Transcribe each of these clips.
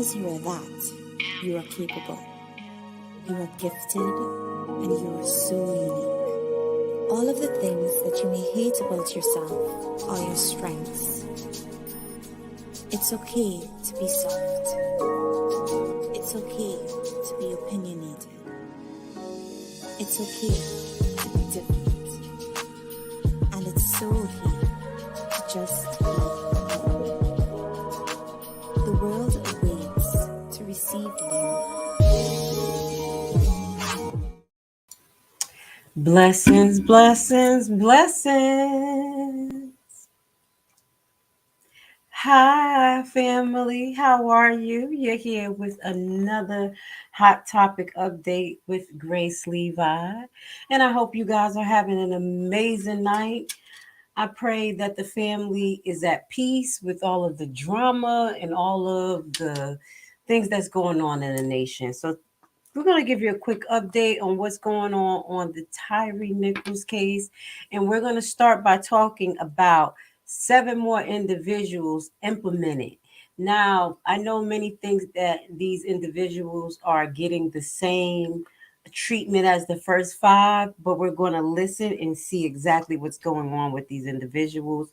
because you are that, you are capable, you are gifted, and you are so unique. All of the things that you may hate about yourself are your strengths. It's okay to be soft. It's okay to be opinionated. It's okay to be different. And it's so okay to just love you. The world awaits to receive you. Blessings, blessings, blessings. Hi, family. How are you? You're here with another hot topic update with Grace Levi. And I hope you guys are having an amazing night. I pray that the family is at peace with all of the drama and all of the things that's going on in the nation. So we're going to give you a quick update on what's going on the Tyre Nichols case. And we're going to start by talking about 7 more individuals implemented. Now, I know many think that these individuals are getting the same treatment as the first 5, but we're going to listen and see exactly what's going on with these individuals,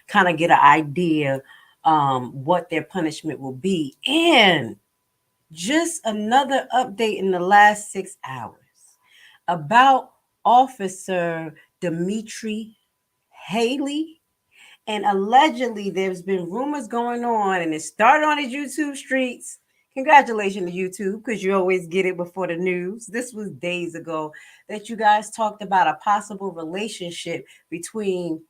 kind of get an idea what their punishment will be. And just another update in the last 6 hours about Officer Dimitri Haley. And allegedly, there's been rumors going on, and it started on the YouTube streets. Congratulations to YouTube, because you always get it before the news. This was days ago that you guys talked about a possible relationship between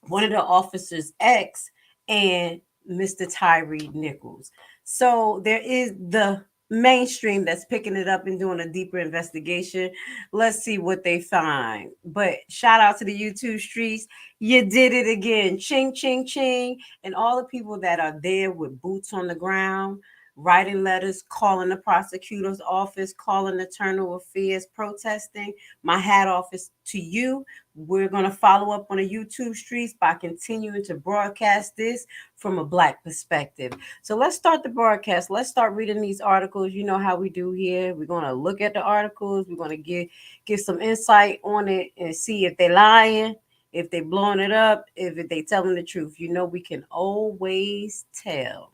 one of the officers' ex and Mr. Tyre Nichols. So there is the mainstream that's picking it up and doing a deeper investigation. Let's see what they find. But shout out to the YouTube streets. You did it again. Ching, ching, ching. And all the people that are there with boots on the ground, writing letters, calling the prosecutor's office, calling internal affairs, protesting. My hat off is to you. We're going to follow up on the YouTube streets by continuing to broadcast this from a Black perspective. So let's start the broadcast. Let's start reading these articles. You know how we do here. We're going to look at the articles. We're going to give some insight on it and see if they're lying, if they're blowing it up, if they're telling the truth. You know, we can always tell.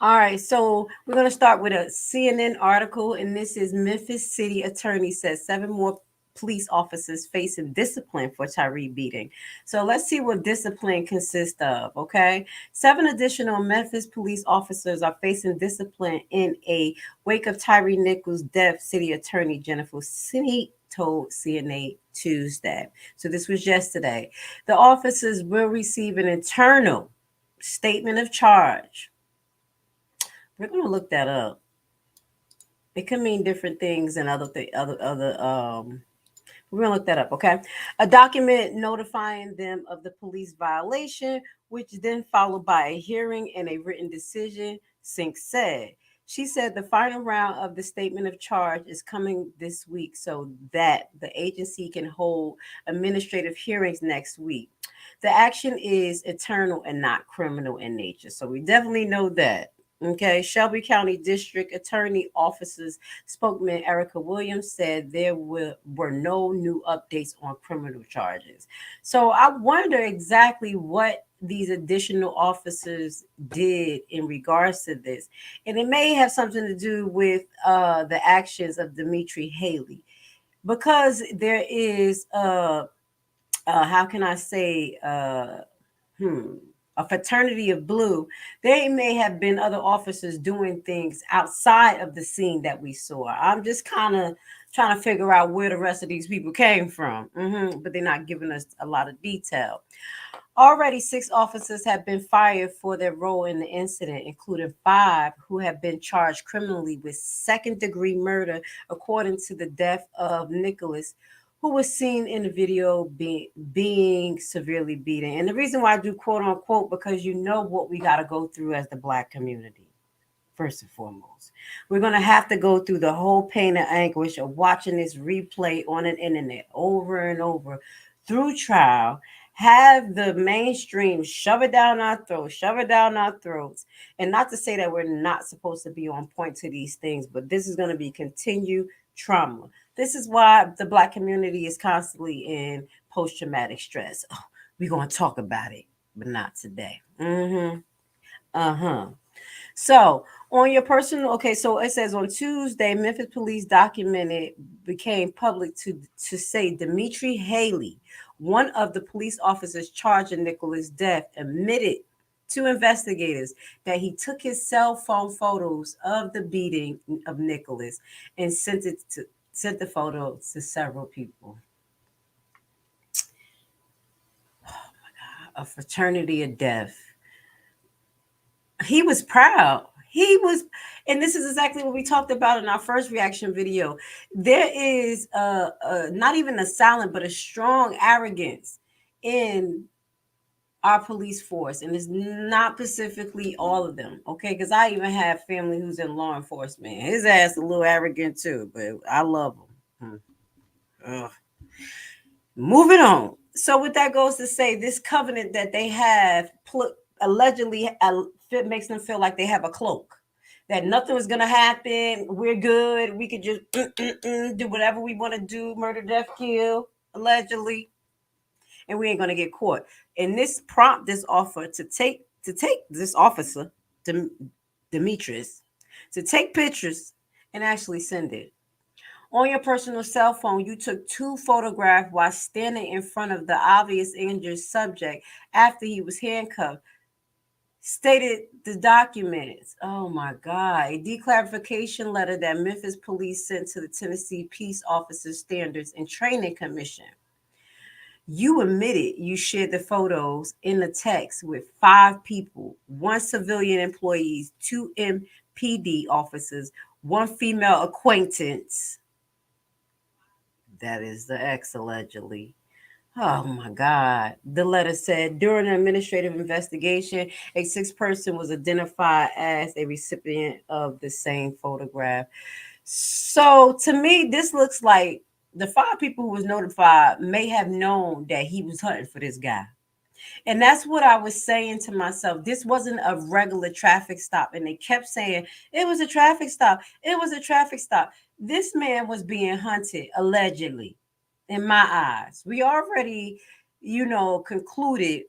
All right, so we're going to start with a CNN article, and this is Memphis City Attorney says 7 more police officers facing discipline for Tyre beating. So let's see what discipline consists of, okay? 7 additional Memphis police officers are facing discipline in a wake of Tyre Nichols' death, City Attorney Jennifer City told CNA Tuesday. So this was yesterday. The officers will receive an internal statement of charge. We're going to look that up. It can mean different things and other. We're going to look that up, okay? A document notifying them of the police violation, which then followed by a hearing and a written decision, Sink said. She said the final round of the statement of charge is coming this week so that the agency can hold administrative hearings next week. The action is eternal and not criminal in nature. So we definitely know that. Okay, Shelby County District Attorney Office's spokesman Erica Williams said there were no new updates on criminal charges. So I wonder exactly what these additional officers did in regards to this. And it may have something to do with the actions of Dimitri Haley, because there is, how can I say, a fraternity of blue. There may have been other officers doing things outside of the scene that we saw. I'm just kind of trying to figure out where the rest of these people came from, but they're not giving us a lot of detail. Already 6 officers have been fired for their role in the incident, including 5 who have been charged criminally with second-degree murder, according to the death of Nicholas, who was seen in the video being severely beaten. And the reason why I do quote unquote, because you know what we got to go through as the Black community. First and foremost, we're going to have to go through the whole pain and anguish of watching this replay on an internet over and over through trial, have the mainstream shove it down our throats, shove it down our throats. And not to say that we're not supposed to be on point to these things, but this is going to be continued trauma. This is why the Black community is constantly in post traumatic stress. Oh, we're going to talk about it, but not today. Uh huh. So on your personal, okay, so it says on Tuesday, Memphis police documented became public to say Dimitri Haley, one of the police officers charged in Nicholas' death, admitted to investigators that he took his cell phone photos of the beating of Nicholas and sent the photos to several people. A fraternity of death. He was proud. He was, and this is exactly what we talked about in our first reaction video. There is not even a silent, but a strong arrogance in our police force, and it's not specifically all of them, okay? Because I even have family who's in law enforcement. His ass a little arrogant too, but I love him. Ugh. Moving on. So, what that goes to say, this covenant that they have allegedly makes them feel like they have a cloak, that nothing was gonna happen. We're good. We could just do whatever we want to do, murder, death, kill, allegedly, and we ain't gonna get caught. And this prompt this offer to take this officer, Demetrius, to take pictures and actually send it. On your personal cell phone, you took two photographs while standing in front of the obvious injured subject after he was handcuffed. Stated the documents. Oh my God. A declarification letter that Memphis police sent to the Tennessee Peace Officers Standards and Training Commission. You admitted you shared the photos in the text with five people, one civilian employees, two MPD officers, one female acquaintance. That is the ex, allegedly. Oh my God. The letter said during an administrative investigation, a sixth person was identified as a recipient of the same photograph. So to me, this looks like the five people who was notified may have known that he was hunting for this guy. And that's what I was saying to myself. This wasn't a regular traffic stop. And they kept saying, it was a traffic stop. It was a traffic stop. This man was being hunted, allegedly, in my eyes. We already, concluded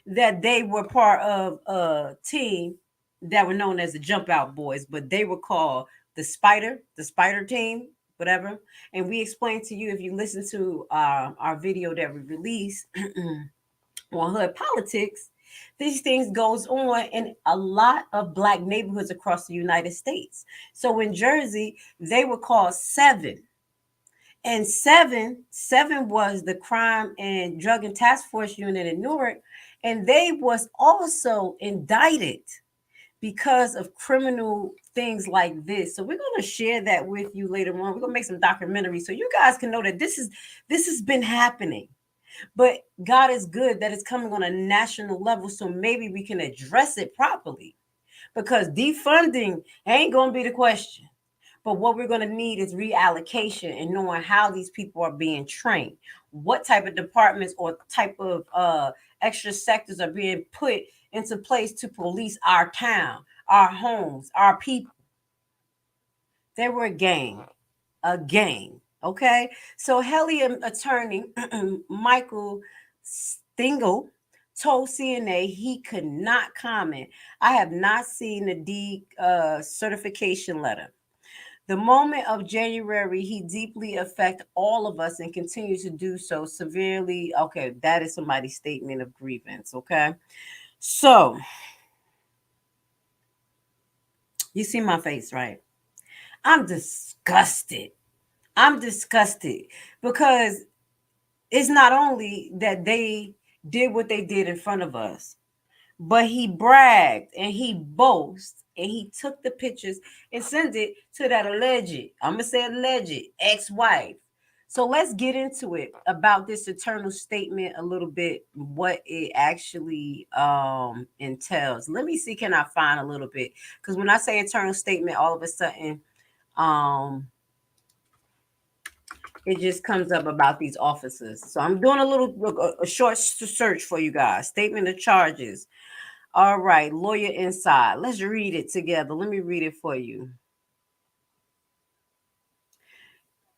that they were part of a team that were known as the Jump Out Boys, but they were called the Spider Team, whatever. And we explained to you, if you listen to our video that we released, on hood politics, these things goes on in a lot of black neighborhoods across the United States. So in Jersey, they were called Seven. And seven was the crime and drug and task force unit in Newark. And they was also indicted because of criminal things like this. So we're going to share that with you later on. We're going to make some documentaries so you guys can know that this has been happening. But God is good that it's coming on a national level, so maybe we can address it properly. Because defunding ain't going to be the question. But what we're going to need is reallocation and knowing how these people are being trained. What type of departments or type of extra sectors are being put into place to police our town, our homes, our people. They were a gang. A gang. Okay, so Hellium attorney Michael Stingle told CNA he could not comment. I have not seen the certification letter. The moment of January, he deeply affected all of us and continues to do so severely. Okay, that is somebody's statement of grievance. Okay, so you see my face, right? I'm disgusted. I'm disgusted because it's not only that they did what they did in front of us, but he bragged and he boasted and he took the pictures and sent it to that alleged, I'm going to say alleged, ex-wife. So let's get into it about this eternal statement a little bit, what it actually entails. Let me see, can I find a little bit? Because when I say eternal statement, all of a sudden, um, it just comes up about these officers. So I'm doing a short search for you guys. Statement of charges. All right, lawyer inside. Let's read it together. Let me read it for you.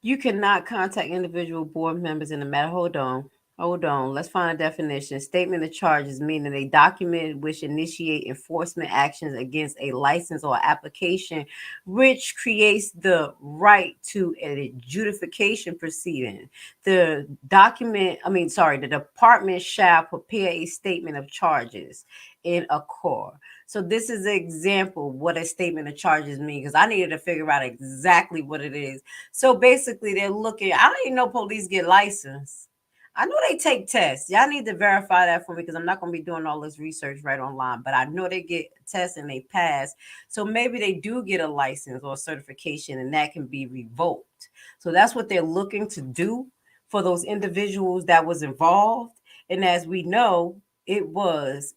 You cannot contact individual board members in the matter. Hold on. Hold on. Let's find a definition. Statement of charges meaning a document which initiate enforcement actions against a license or application which creates the right to an adjudication proceeding. The department shall prepare a statement of charges in a court. So this is an example of what a statement of charges mean because I needed to figure out exactly what it is. So basically, they're looking. I don't even know police get licensed. I know they take tests. Y'all need to verify that for me because I'm not going to be doing all this research right online. But I know they get tests and they pass. So maybe they do get a license or a certification and that can be revoked. So that's what they're looking to do for those individuals that was involved. And as we know, it was.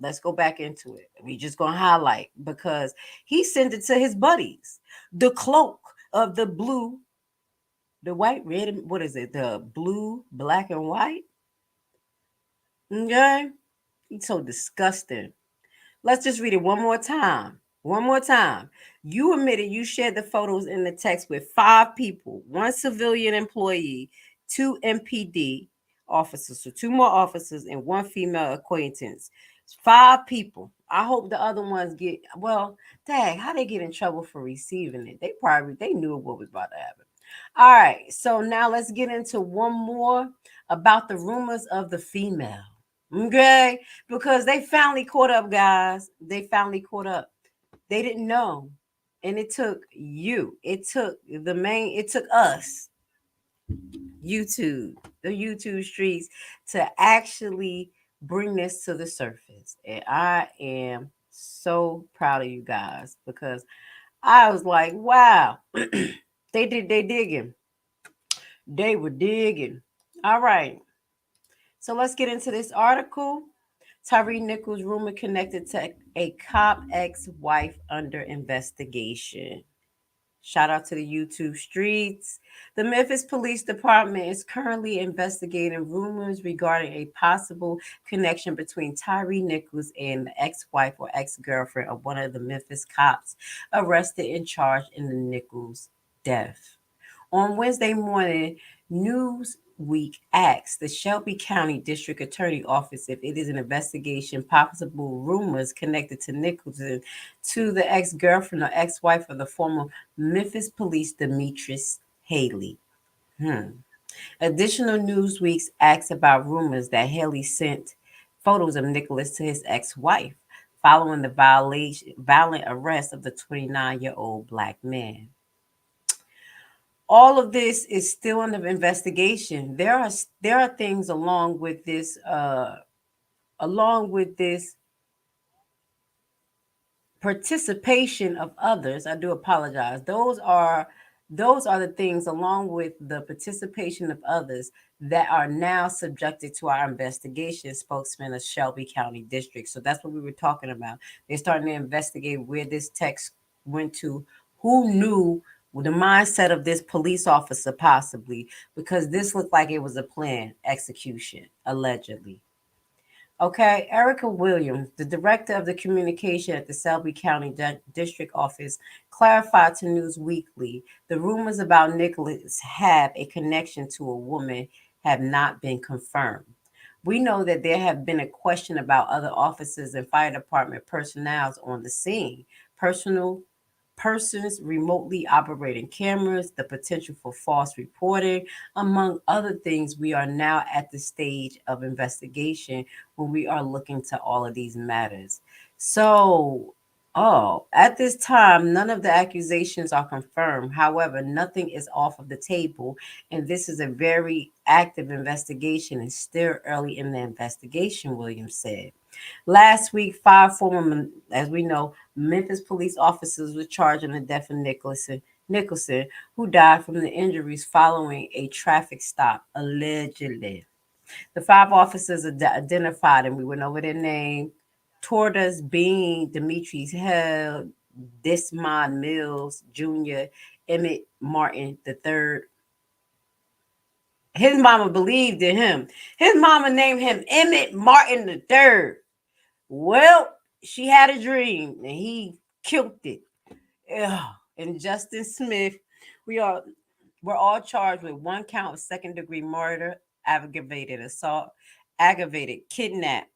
Let's go back into it. We just gonna highlight because he sent it to his buddies. The cloak of the blue, the white, red, what is it? The blue, black, and white. Okay, he's so disgusting. Let's just read it one more time. One more time. You admitted you shared the photos in the text with 5 people, one civilian employee, 2 MPD officers, so 2 more officers, and 1 female acquaintance. 5 people. I hope the other ones get well. Dang, how they get in trouble for receiving it? They knew what was about to happen. All right, so now let's get into one more about the rumors of the female. Okay, because they finally caught up, guys. They finally caught up. They didn't know, and it took you. It took us, YouTube, the YouTube streets, to actually bring this to the surface. And I am so proud of you guys because I was like, wow, they digging. They were digging. All right. So let's get into this article. Tyre Nichols rumor connected to a cop ex-wife under investigation. Shout out to the YouTube streets. The Memphis Police Department is currently investigating rumors regarding a possible connection between Tyre Nichols and the ex-wife or ex-girlfriend of one of the Memphis cops arrested and charged in the Nichols death. On Wednesday morning, Newsweek asked the Shelby County District Attorney Office if it is an investigation possible rumors connected to Nicholson to the ex-girlfriend or ex-wife of the former Memphis Police Demetrius Haley. Additional Newsweeks asked about rumors that Haley sent photos of Nicholas to his ex-wife following the violent arrest of the 29-year-old black man. All of this is still under investigation. There are things along with this participation of others. I do apologize. Those are the things along with the participation of others that are now subjected to our investigation, spokesman of Shelby County District. So that's what we were talking about. They're starting to investigate where this text went to, who knew the mindset of this police officer possibly, because this looked like it was a planned execution, allegedly. Okay, Erica Williams, the director of the communication at the Shelby County District Office, clarified to News Weekly the rumors about Nicholas have a connection to a woman have not been confirmed. We know that there have been a question about other officers and fire department personnel on the scene, personal persons remotely operating cameras, the potential for false reporting, among other things. We are now at the stage of investigation when we are looking to all of these matters. So, at this time, none of the accusations are confirmed. However, nothing is off of the table, and this is a very active investigation and still early in the investigation, Williams said. Last week, 5 former, as we know, Memphis police officers were charged in the death of Nicholson, who died from the injuries following a traffic stop, allegedly. The 5 officers identified, and we went over their name: Tordas Bean, Demetrius Held, Desmond Mills Jr., Emmett Martin III, His mama believed in him. His mama named him Emmett Martin the Third. Well, she had a dream and he killed it. Ugh. And Justin Smith, we are we're all charged with one count of second degree murder, aggravated assault, aggravated kidnap.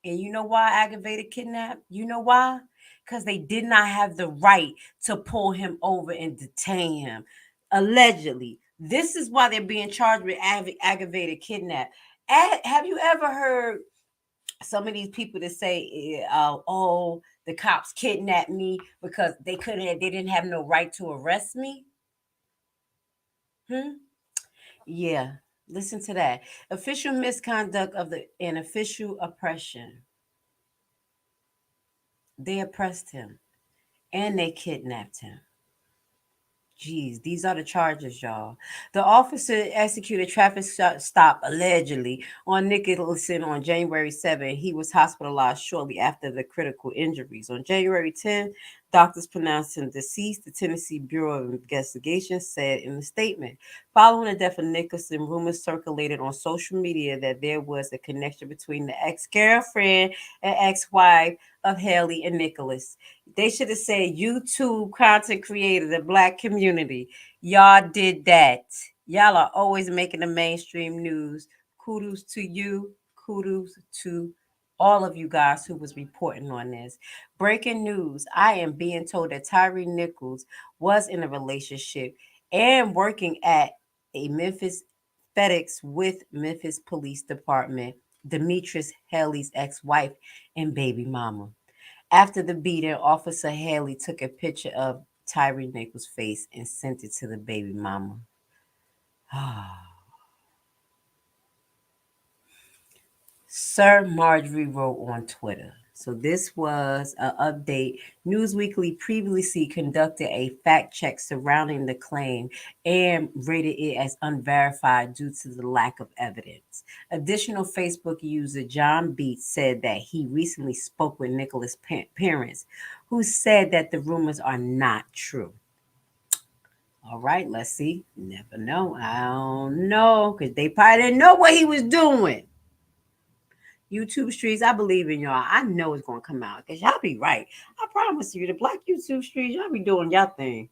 And you know why aggravated kidnap? You know why? Because they did not have the right to pull him over and detain him. Allegedly. This is why they're being charged with aggravated kidnap. Have you ever heard some of these people that say, "Oh, the cops kidnapped me because they didn't have no right to arrest me"? Hmm? Yeah. Listen to that. Official misconduct of the and official oppression. They oppressed him and they kidnapped him. Jeez, these are the charges, y'all. The officer executed traffic stop allegedly on Nicholson on January 7th. He was hospitalized shortly after the critical injuries. On January 10th, doctors pronounced him deceased. The Tennessee Bureau of Investigation said in a statement. Following the death of Nicholson, rumors circulated on social media that there was a connection between the ex-girlfriend and ex-wife of Haley and Nicholas. They should have said YouTube content creator, the black community. Y'all did that. Y'all are always making the mainstream news. Kudos to you. Kudos to all of you guys who was reporting on this. Breaking news. I am being told that Tyre Nichols was in a relationship and working at a Memphis FedEx with Memphis Police Department, Demetrius Haley's ex-wife and baby mama. After the beating, Officer Haley took a picture of Tyre Nichols' face and sent it to the baby mama. Sir Marjorie wrote on Twitter. So this was an update. Newsweekly previously conducted a fact check surrounding the claim and rated it as unverified due to the lack of evidence. Additional Facebook user John Beats said that he recently spoke with Nicholas' parents, who said that the rumors are not true. All right, let's see. Never know. I don't know because they probably didn't know what he was doing. YouTube streets, I believe in y'all. I know it's gonna come out because y'all be right. I promise you, the black YouTube streets, y'all be doing y'all thing.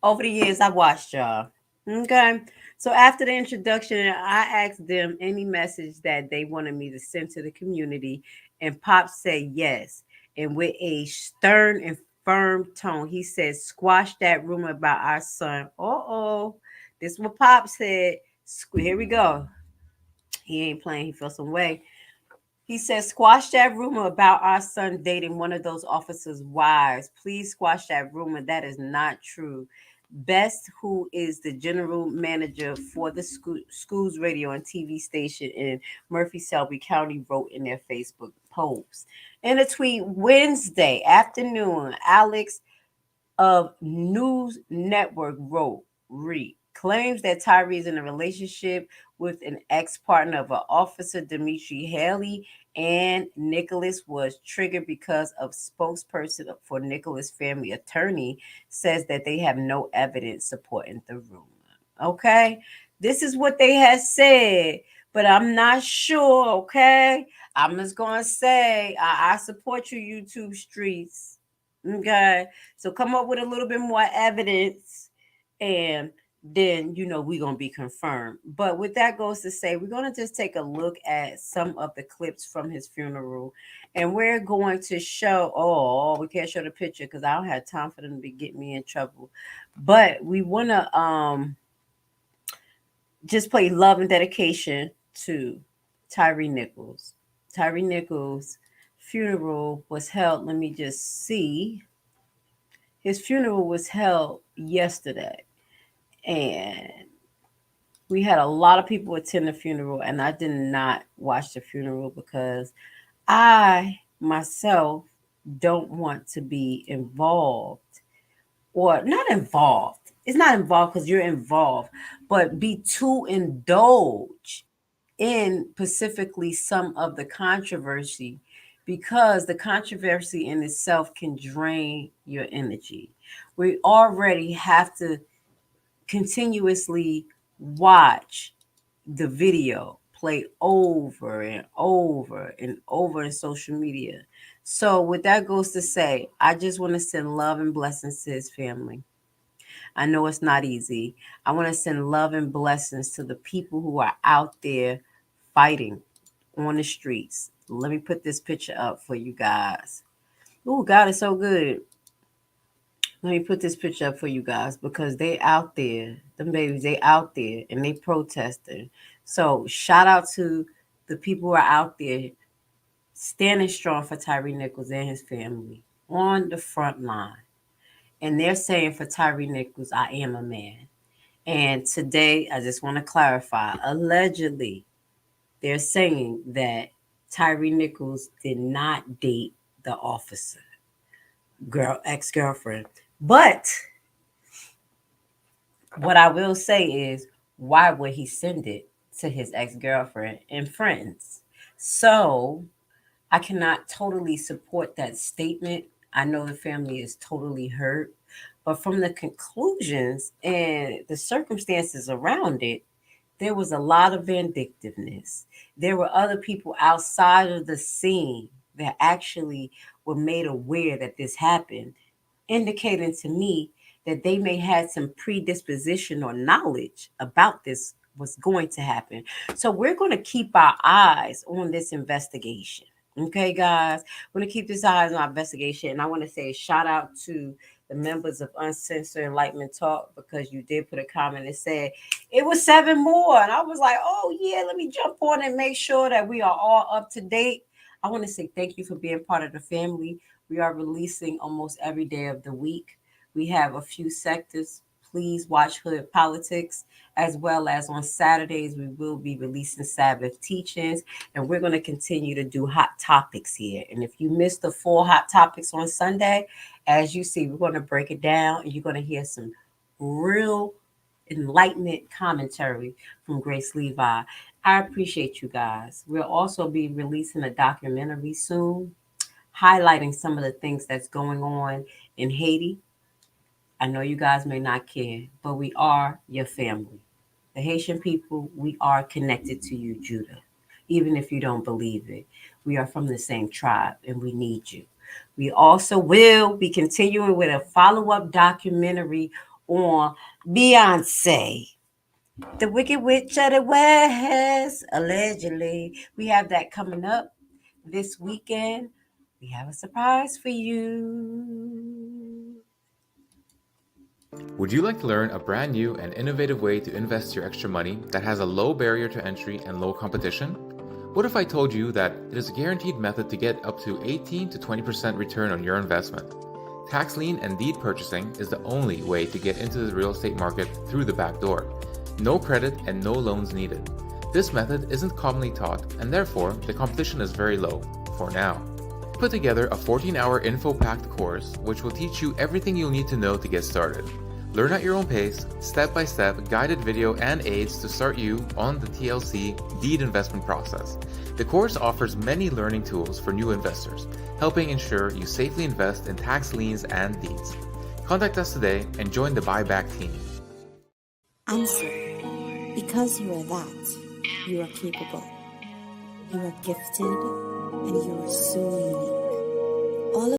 Over the years, I watched y'all. Okay. So after the introduction, I asked them any message that they wanted me to send to the community, and Pop said yes. And with a stern and firm tone, he said, "Squash that rumor about our son." Uh-oh. This is what Pop said. Here we go. He ain't playing. He feels some way. He says, "Squash that rumor about our son dating one of those officers' wives. Please squash that rumor. That is not true." Best, who is the general manager for the school's radio and TV station in Murphy, Shelby County, wrote in their Facebook post. In a tweet Wednesday afternoon, Alex of News Network wrote, read, claims that Tyre is in a relationship with an ex-partner of an officer, Dimitri Haley, and Nicholas was triggered because of spokesperson for Nicholas' family attorney says that they have no evidence supporting the rumor. Okay? This is what they had said, but I'm not sure, okay? I'm just gonna say I support you, YouTube streets. Okay. So come up with a little bit more evidence and then we're gonna be confirmed. But with that goes to say, we're gonna just take a look at some of the clips from his funeral, and we're going to show. Oh, we can't show the picture because I don't have time for them to be getting me in trouble. But we wanna just play love and dedication to Tyre Nichols. Tyre Nichols' funeral was held. Let me just see. His funeral was held yesterday, and we had a lot of people attend the funeral, and I did not watch the funeral because I myself don't want to be involved, or not involved. It's not involved because you're involved, but be too indulged in specifically some of the controversy, because the controversy in itself can drain your energy. We already have to continuously watch the video play over and over and over in social media. So, with that goes to say, I just want to send love and blessings to his family. I know it's not easy. I want to send love and blessings to the people who are out there fighting on the streets. Let me put this picture up for you guys. Oh, God is so good. Let me put this picture up for you guys because they out there, them babies, they out there and they protesting. So shout out to the people who are out there standing strong for Tyre Nichols and his family on the front line. And they're saying for Tyre Nichols, I am a man. And today, I just want to clarify, allegedly, they're saying that Tyre Nichols did not date the officer, ex-girlfriend. But what I will say is, why would he send it to his ex-girlfriend and friends? So I cannot totally support that statement. I know the family is totally hurt, but from the conclusions and the circumstances around it, there was a lot of vindictiveness. There were other people outside of the scene that actually were made aware that this happened, indicating to me that they may have some predisposition or knowledge about this was going to happen. So we're going to keep our eyes on this investigation. Okay, guys, we're going to keep this eyes on our investigation. And I want to say a shout out to the members of Uncensored Enlightenment Talk because you did put a comment that said it was 7 more. And I was like, oh, yeah, let me jump on and make sure that we are all up to date. I want to say thank you for being part of the family. We are releasing almost every day of the week. We have a few sectors. Please watch Hood Politics, as well as on Saturdays, we will be releasing Sabbath teachings, and we're going to continue to do hot topics here. And if you missed the 4 hot topics on Sunday, as you see, we're going to break it down, and you're going to hear some real enlightenment commentary from Grace Levi. I appreciate you guys. We'll also be releasing a documentary soon highlighting some of the things that's going on in Haiti. I know you guys may not care, but we are your family. The Haitian people, we are connected to you, Judah. Even if you don't believe it, we are from the same tribe and we need you. We also will be continuing with a follow-up documentary on Beyonce, the Wicked Witch of the West, allegedly. We have that coming up this weekend. We have a surprise for you. Would you like to learn a brand new and innovative way to invest your extra money that has a low barrier to entry and low competition? What if I told you that it is a guaranteed method to get up to 18 to 20% return on your investment? Tax lien and deed purchasing is the only way to get into the real estate market through the back door. No credit and no loans needed. This method isn't commonly taught, and therefore the competition is very low, for now. Put together a 14-hour info-packed course which will teach you everything you'll need to know to get started. Learn at your own pace, step-by-step guided video and aids to start you on the TLC deed investment process. The course offers many learning tools for new investors, helping ensure you safely invest in tax liens and deeds. Contact us today and join the buyback team. Answer. Because you are that, you are capable. You are gifted and you are so unique.